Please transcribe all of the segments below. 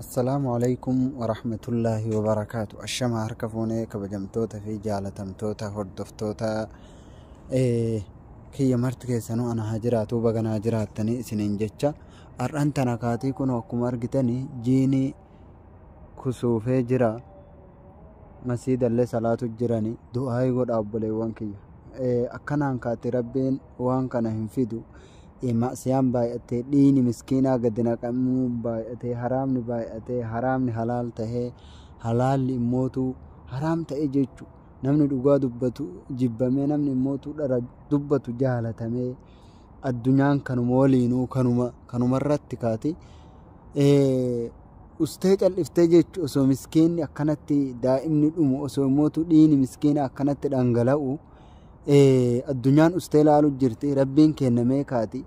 السلام عليكم ورحمة الله وبركاته. الشمع هركفوني كبجمتوتا في جالتمتوتا هردفتوتا كي مرت كيسانو أنا هاجراتو بغنا هاجراتني سنين جتشا أرانتنا كاتي كنو أكما أرغتني جيني كسوفي جرا مسيد اللي صلاة جراني دعاي قد أبولي وانكي أكنان كاتي ربين وانكنا هنفيدو macsiyaan baay'atee dhiini miskiinaa gadi naqamuu baay'atee haraamni baay'atee haraamni halaal tahee halaalli immootu haraam ta'e jechu namni dhugaa dubbatu jibbamee namni immootu dhara dubbatu jaalatamee addunyaan kanuma waliinuu kanuma irratti kaati ustee cal'iftee jechu osoo miskiinni akkanatti daa'imni dhumu osoo immootu dhiini miskiina akkanatti dhangala'u addunyaan ustee laalu jirti rabbiin kennamee kaati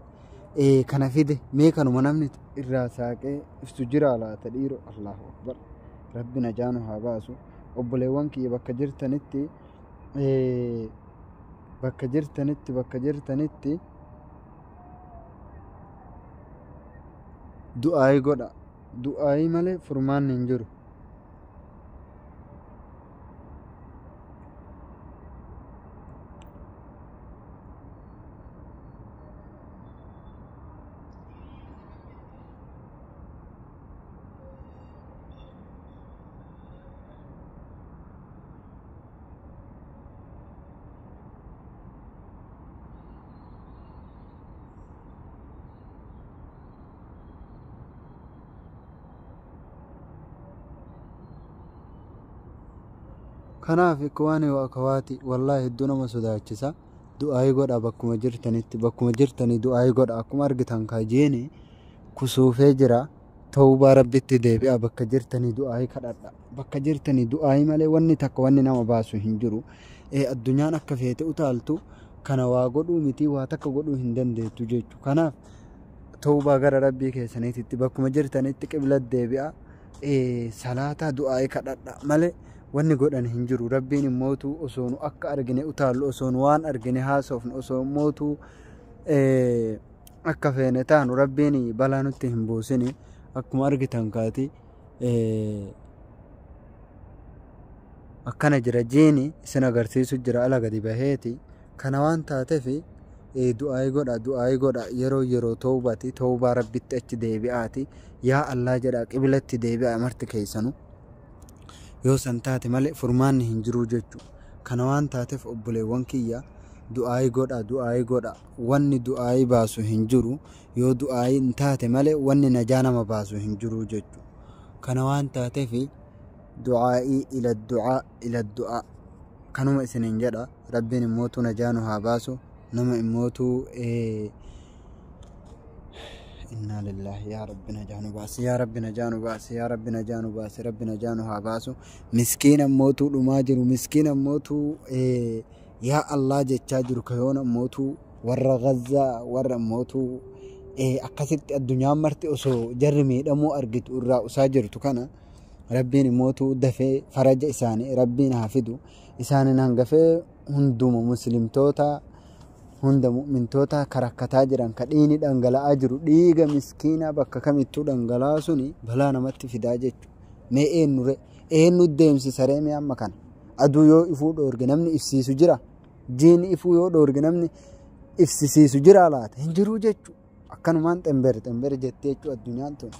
kana fide mee kanuma namni irraa saaqee ibsu jira laata dhiiro Allahu akbar rabbi najaanu haa baasu obboleewwan kiyya bakka jirtanitti du'aayi godha du'aayi malee furmaanni hin jiru. kanaaf ikwaani wa akawaati wallahi hedduu nama sodaachisa du'aayi godha bakkuma jirtanii du'aayi godha akkuma argitan kaajeeni kusuufee jira tawbaa rabbitti deebi'a bakka jirtanii du'aayi kadhadha bakka jirtanii du'aayi malee wanni takka wanni nama baasu hin jiru addunyaan akka feete utaaltu kana waa godhuu miti waa takka godhuu hin dandeettu jechu kanaaf tawbaa gara rabbii keessaniitti bakkuma jirtanitti qibla deebi'a salaataa du'aayi kadhadha malee wanni godhan hin jiru rabbiin immootu osoo nu akka argine utaallu osoo nu waan argine haasofnu osoo immootu akka feene taanu rabbiin balaa nutti hin buusini akkuma argitan kaati akkana jira jiini isin agarsiisu jira ala gadi baheeti kana waan taateef du'aayi godha yeroo tawbati tawbaa rabbitti achi deebi'aati yaa Allah jedha qiblatti deebi'a marti keessanu yoo san taate malee furmaanni hin jiru jechu kana waan taateef obboleewwan kiyya du'aayi godha wanni du'aayi baasu hin jiru yoo du'aayi hin taate malee wanni najaa nama baasu hin jiru jechu kana waan taateef du'aayi ila du'aa kanuma isiniin jedha rabbiin immootu najaa nu haa baasu nama immootu إنا لله يا رب نجانو باس يا رب نجانو باس رب نجانو هاباسو مسكين موتو لماجر مسكين موتو يا الله جتاجر كيون موتو ور غزة ور موتو أكثر الدنيا مرتي أسو جرمي دمو أرجت ورا أساجر تكنا ربين موتو دفع فرج إساني ربين حافظو إساني نانغفي هندوم مسلم توتا hunda mu'mintoota karakkataa jiran kadhiini dhangala'aa jiru dhiiga miskiina bakka kamittuu dhangala'aa suni balaa namatti fidaa jechu mee eenyu deemsisaree mee amma kana aduu yoo ifuu dhoorge namni ifsiisu jira jiini ifuu yoo dhoorge namni ifsisiisu jira laata hin jiru jechu akkanumaan xember jettee jechu addunyaan tun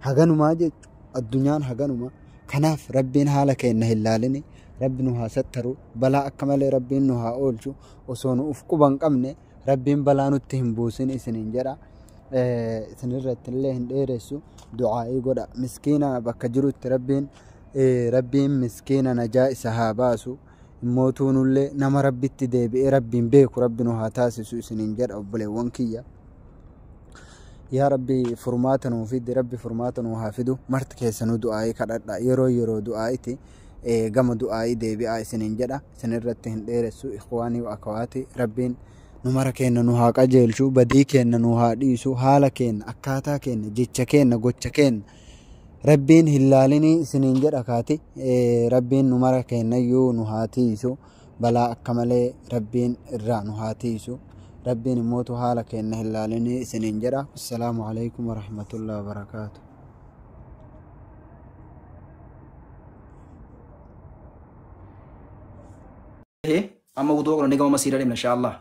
haganumaa jechu addunyaan haganuma kanaaf rabbiin haala keenna hin laalini rabbi nu haa sattaru balaa akka malee rabbiin nu haa oolchu osoo nu uf quban qabne rabbiin balaa nutti hin buusin isiniin jedha isinirratti illee hin dheeressu du'aayi godha miskiina bakka jirutti rabbiin miskiina najaa isa haa baasu immootuunullee nama rabbitti deebi'ee rabbiin beeku rabbi nu haa taasisu isiniin jedha obboleewwan kiyya yaa rabbi furmaata nuu fiddi rabbi furmaata nuu haa fidu marti keessanuu du'aayi kadhadha yeroo du'aayiti gama du'aayi deebi'aa isiniin jedha isinirratti hin dheeressu ikhwaanii wa akawaati rabbiin nu mara keenna nu haa qajeelchu badii keenna nu haa dhiisu haala keenna akkaataa keenna jecha keenna gocha keenna rabbiin hin laalinii isiniin jedha kaati rabbiin nu mara keennayyuu nu haa tiisu balaa akka malee rabbiin irraa nu haa tiisu rabbiin immootu haala keenna hin laalinii isiniin jedha assalaamu alaykum wa rahmatullahi wa barakaatuh أما وضوء قرن نجوا مسيرة إن شاء الله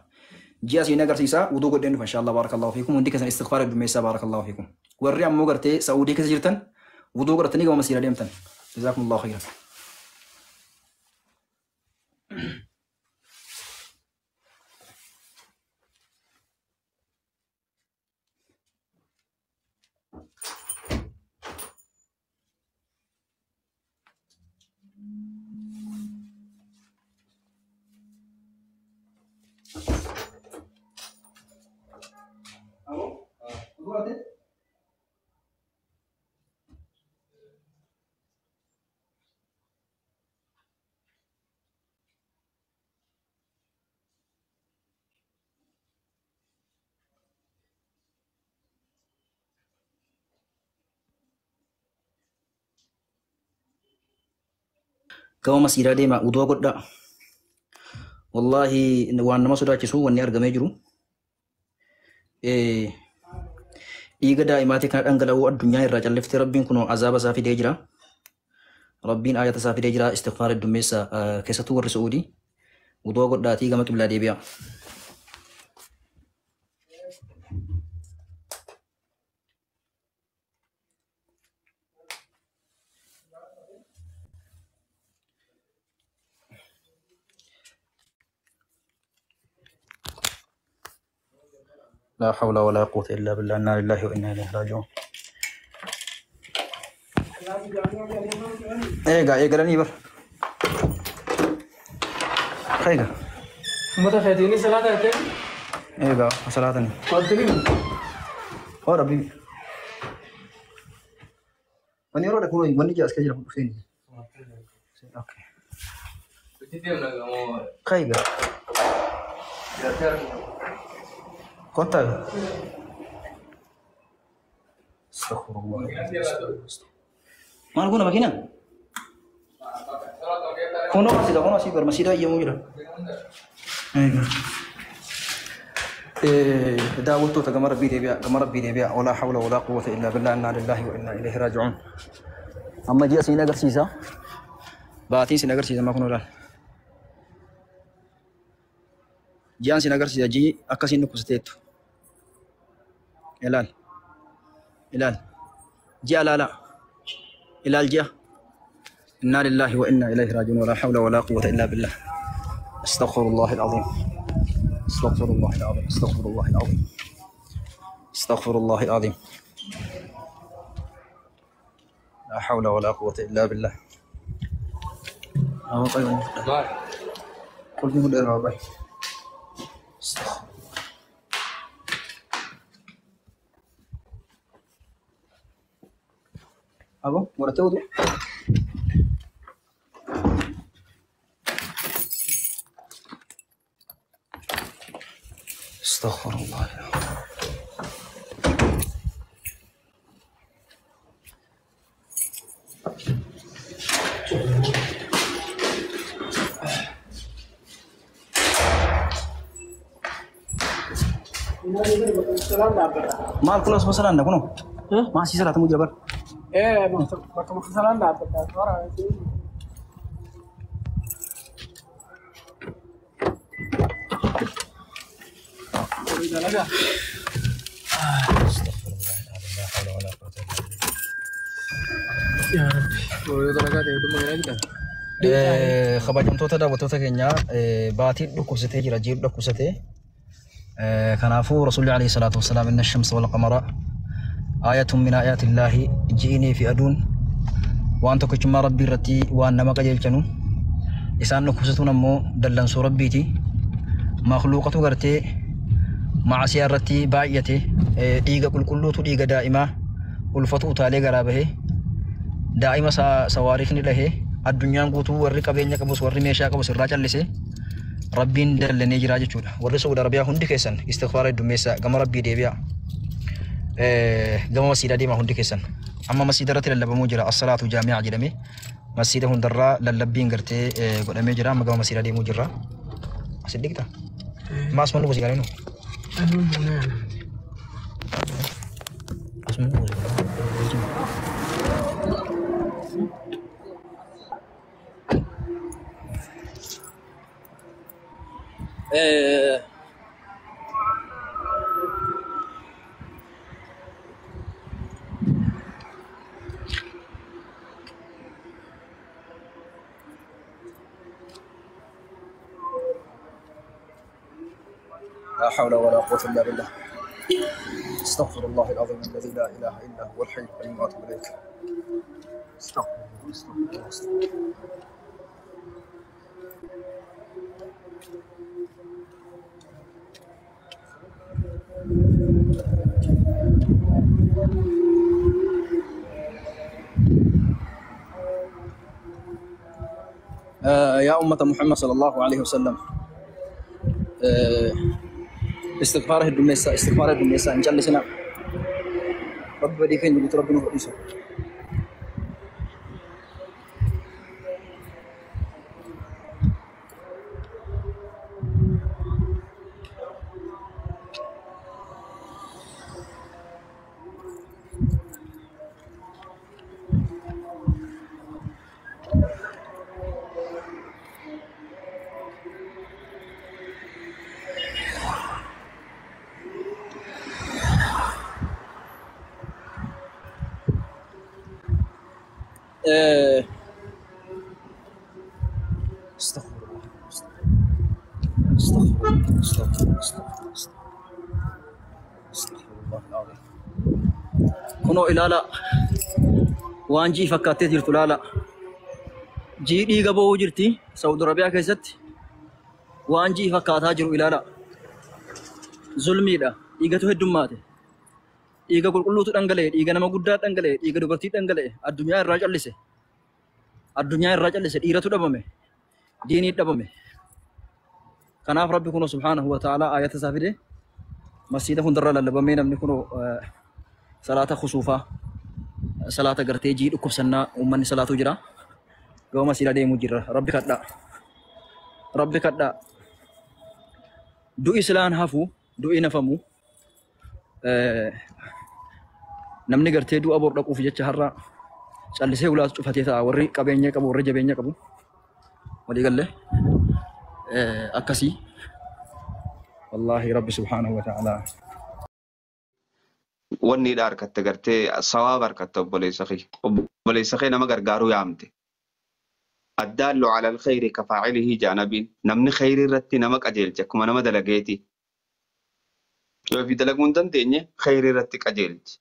جيا سينا قرسيسا وضوء قدين إن شاء الله بارك الله فيكم وندي كسر استغفار الدميسا بارك الله فيكم ورّي أمو قرتي سعودي كسجرتن وضوء قرتني نجوا مسيرة ديمتن جزاكم الله خيرا كما مسيرة ديما وضوء قد والله وأنا ما صدق كسو وأني أرجع مجرو إيجا دائماتي كانت أنقلوا الدنيا الرجال لفت ربين كنوا عذاب سافي ديجرا ربين آيات سافي ديجرا استغفار الدميسا كيساتو الرسولي وضوء قد داتي كما كبلا ديبيا لا حول ولا قوة إلا بالله إنا لله وإنا إليه راجعون إيه قراني بر خير متى خيتيني صلاة هاتين؟ إيه صلاة قلتلي أو ربي وني أروح أقول وني جالس كذي رفض فيني أوكي خير كنت استغفر الله ما نقول ماكينة كونو masih bermasih dah yang mujur داولت تجمر بيدي ولا حول ولا قوة إلا بالله إنا لله وإنا إليه راجعون أما جاء سينا قرسيسا باتين سينا قرسيسا ما كنوا رال جان سينا قرسيسا جي أكاسين نكوستيتو إلال جاء لا إلال جاء إنا لله وإنا إليه راجعون ولا حول ولا قوة إلا بالله استغفر الله العظيم استغفر الله العظيم استغفر الله العظيم استغفر الله العظيم لا حول ولا قوة إلا بالله طيب قل في مدير ربي استغفر أبو مرتب استغفر الله ما الكلاس مثلا عندك كنو ما سي صلاة مجبر ايه ما مثلا عندك kabajamtoota daawwattoota keenya baatiin dhukkubsatee jira jiru dhukkubsatee kanaafuu rasuulli alayhi salaatu wassalaam inna ash-shamsa wal qamara aayatun min aayaati illaahi ji'inii fi aduun waan tokkichummaa rabbii irratti waan nama qajeelchanu isaan dhukkubsatuun ammoo dallansuu rabbiiti makhluuqatu gartee maasiyaa irratti baay'ate dhiiga qulqulluutu dhiiga daa'imaa ulfatu utaalee garaa bahee daa'ima sawaariifni dhahee addunyaan guutuu warri qabeenya qabus warri meeshaa qabus irraa callise rabbiin dallanee jira jechuudha warri Saudi Arabiyaa hundi keessan istighfaara heddummeessaa gama rabbii deebi'aa gama masiidaa deemaa hundi keessan amma masiida irratti lallabamuu jira as-salaatu jaami'a jedhamee masiida hundarraa lallabbiin gartee godhamee jira amma gama masiidaa deemuu jirra asiddiqta maas mannu busi gareenu لا حول ولا قوة إلا بالله. استغفر الله العظيم الذي لا إله إلا هو الحي القيوم وأتوب إليك. استغفر الله استغفر الله استغفر الله. يا أمة محمد صلى الله عليه وسلم، استغفاره الدنيا إن جل سنا رب بدي كين بيت ربنا فريسه. استغفر الله العظيم. كنوا إلى لا وانجي فكاتي جرت لا جي دي غبو جرتي سعودي عربية كيست وانجي فكاتها جرو إلى لا ظلمي دا إيغا تو هدوماته إيغا كل تنقلي إيغا نما قدات تنقلي إيغا دبرتي تنقلي الدنيا الرجل لسه الدنيا الرجل لسه إيرتو دبمه ديني دبمه. كناف ربي كنو سبحانه وتعالى آيات سافده مسجد هندرة للبمين من كنو صلاة خصوفة صلاة قرتي جيد وكبسنا ومن صلاة جرا لو مسجد دي مجرى ربي كدا دو إسلام هفو دو إنفمو نمني قرتي دو أبور رقو في جتش هرّا سالسه ولا فتيتا ورّي كابينيا كابو ورّي جابينيا كابو ودي قال له أكسي والله رب سبحانه وتعالى wanni dha harkatte gartee sawaaba harkatte obboleessa kee nama gargaaruu yaamte addaallu ala alkhayri ka faacilihi jaanabiin namni khayri irratti nama qajeelche akkuma nama dalageeti yoo fi dalaguu hin dandeenye khayri irratti qajeelche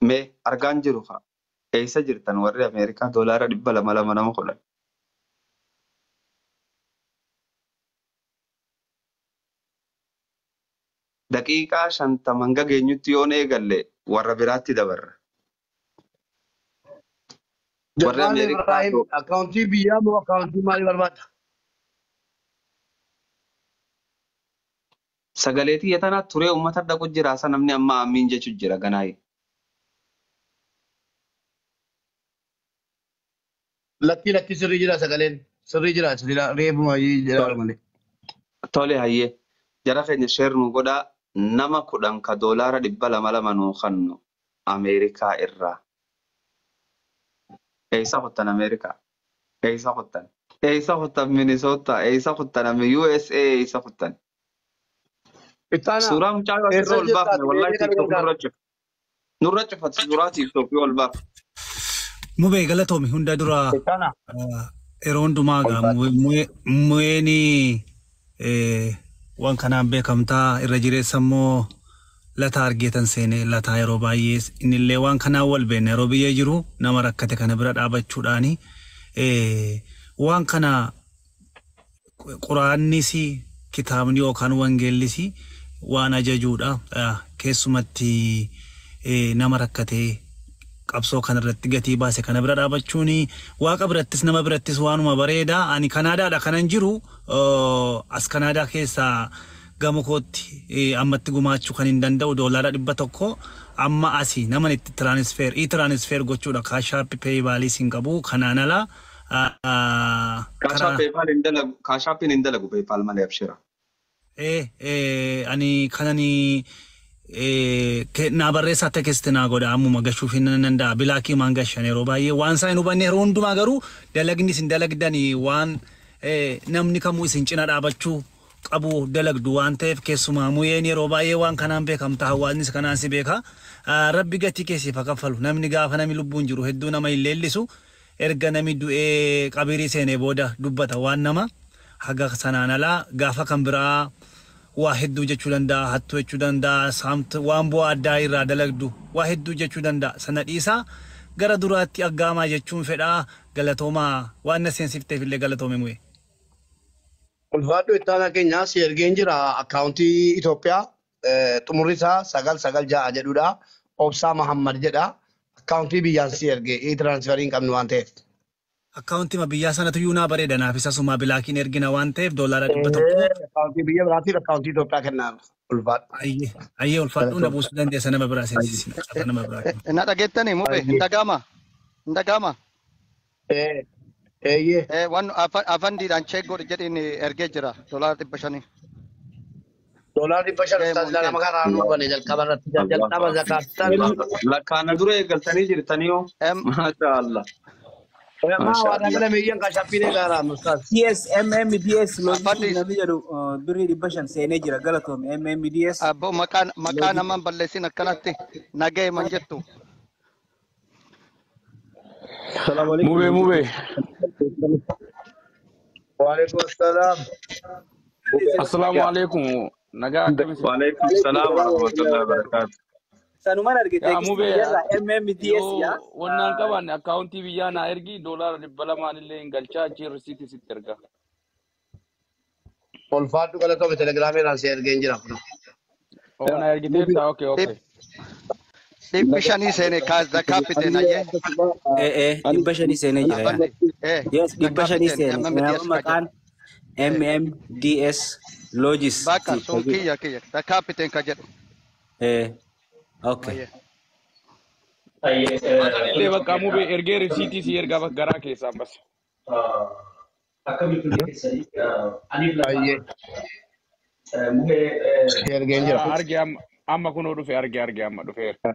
mee argaan jiru haa eessa jirtan warri Ameerikaa doolaara 200 nama qolan daqiiqaa 50 hanga geenyutti yoon eegalle warra biraatti dabarra. Warra Ameerikaa akkaawuntii biyyaa moo akkaawuntii maalii barbaada? sagalee tiyya tanaa turee uummata dhaqu jira asa namni amma amiin jechu jira ganaayi. Lakki sirrii jira sagaleen sirrii jira reebuma jira malee. Tole hayyee jara keenya sheer nu godhaa nama 10 ka doolaara 200 nuu kannu Ameerikaa irraa. Eessa qottan Ameerikaa? Eessa qottan? Eessa qottan Minnesota? Eessa qottan USA? Eessa qottan? Suuraa mucaa asirra ol baafne wallahi TikTok nurra cufatti suuraa TikTok ol baafne. Mube galatoomi hunda dura yeroo hundumaa gaa mu'eeni waan kanaan beekamtaa irra jireessa immoo lataa argeetan seene lataa yeroo baay'ee innillee waan kanaan wal beekne yeroo biyya jiru nama rakkate kana bira dhaabachuudhaani waan kana quraannis kitaabni yookaan wangeellis waan ajajuudha keessumatti nama rakkatee qabsoo kana irratti gatii baase kana bira dhaabachuun waaqa birattis nama birattis waanuma bareeda ani Kanaadaadha kanan jiru as Kanaadaa keessa gama kootti ammatti gumaachuu kan hin danda'u doolaara 100 amma asi nama itti transfer gochuudha Cash-App PayPal sin qabu kanaan ala Cash-App hin dalagu PayPal malee abshira ani kanani na barreessa text na goda ammuma gashuuf hin danda'a bilaakii mangashan yeroo baay'ee waan isaa hin hubanne yeroo hundumaa garuu dalagni sin dalagdani waan namni kamuu isin cina dhaabachuu qabu dalagdu waan ta'eef keessumaa mu'een yeroo baay'ee waan kanaan beekamta hawaasnis kanaan si beeka rabbi gatii keessiif kaffalu namni gaafa namni lubbuun jiru hedduu nama hin leellisu erga namni du'ee qabirii seenee booda dubbata waan nama haga sanaan alaa gaafa kan biraa waa hedduu jechuu danda'a hattuu jechuu danda'a saamtu waan bu'aa addaa irraa dalagdu waa hedduu jechuu danda'a sana dhiisaa gara duraatti aggaamaa jechuun fedhaa galatoomaa waan na seensifteef illee galatoome mu'e. Ulfaadhu ittaanaa keenya si ergeen jira akkaawuntii Itoophiyaa xumurrisaa 996 jedhudha. Obsaa Mahammad jedha. Akkaawuntii biyyaan si ergee e-transferiin qabnu waan ta'eef. Akkaawuntii ma biyyaa sanatu yuunaa bareeda naaf isa suma bilaakiin ergina waan ta'eef doolaara 100. Akkaawuntii biyya biraatiif akkaawuntii Itoophiyaa kennaaf. Ulfaadhu. Ayyee ulfaadhu na buusuu dandeessa nama biraa seensisina nama biraa. Na dhageettanii mube hin waan afandiidhaan cheekgoodha jedhiin ergee jira $500. $500 nama karaa nuufane jalqaba irratti jalqaba zakaattan. Lakkaana dura eeggaltanii jirtanii hoo? Maasha Allah. Maa waa dagala meeyyan ka shappiinee gaaraa mustaas. MMDS loojii namni jedhu birrii 500 seenee jira galatoome MMDS. Abbo maqaa namaan balleessin akkanatti nagee man jettu. Mube. Waalaikum assalam. Assalamu alaikum. Nagaa akkamitti? Waalaikum salaam wa rahmatullahi wa barakatuh. Sanumaan argite MMDS yaa. Wannan qaban akkaawuntii biyyaa na ergi $200 illee hin galchaa achi risiitii sitti erga. Ulfaadhu galatoome telegiraameedhaan si ergeen jira. Na ergiteerta okay. Dhibbi shanii seene kaasa kaapite naye. 500 seenee jira. Yes 500 seenee. Nama maqaan MMDS Logis. Bakka sun kiyya da kaapite ka jedhu. Okay. Illee bakka mube ergee risiitii si erga bakka garaa keessaan bas. Ayyee. Si ergeen jira. Arge amma kunoo dhufe arge amma dhufeera.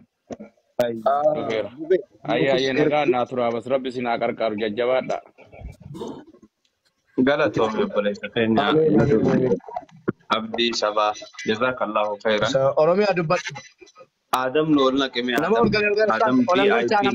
Ayye nagaa naa turaa bas rabbi sinaa qarqaaru jajjabaadha. Galatoome obboleessa keenya. Abdii Sabaa jazakallahu khairan. Oromiyaa dubbadhu. Adam nool naqime Nama ol galee ol galee Adam ol galee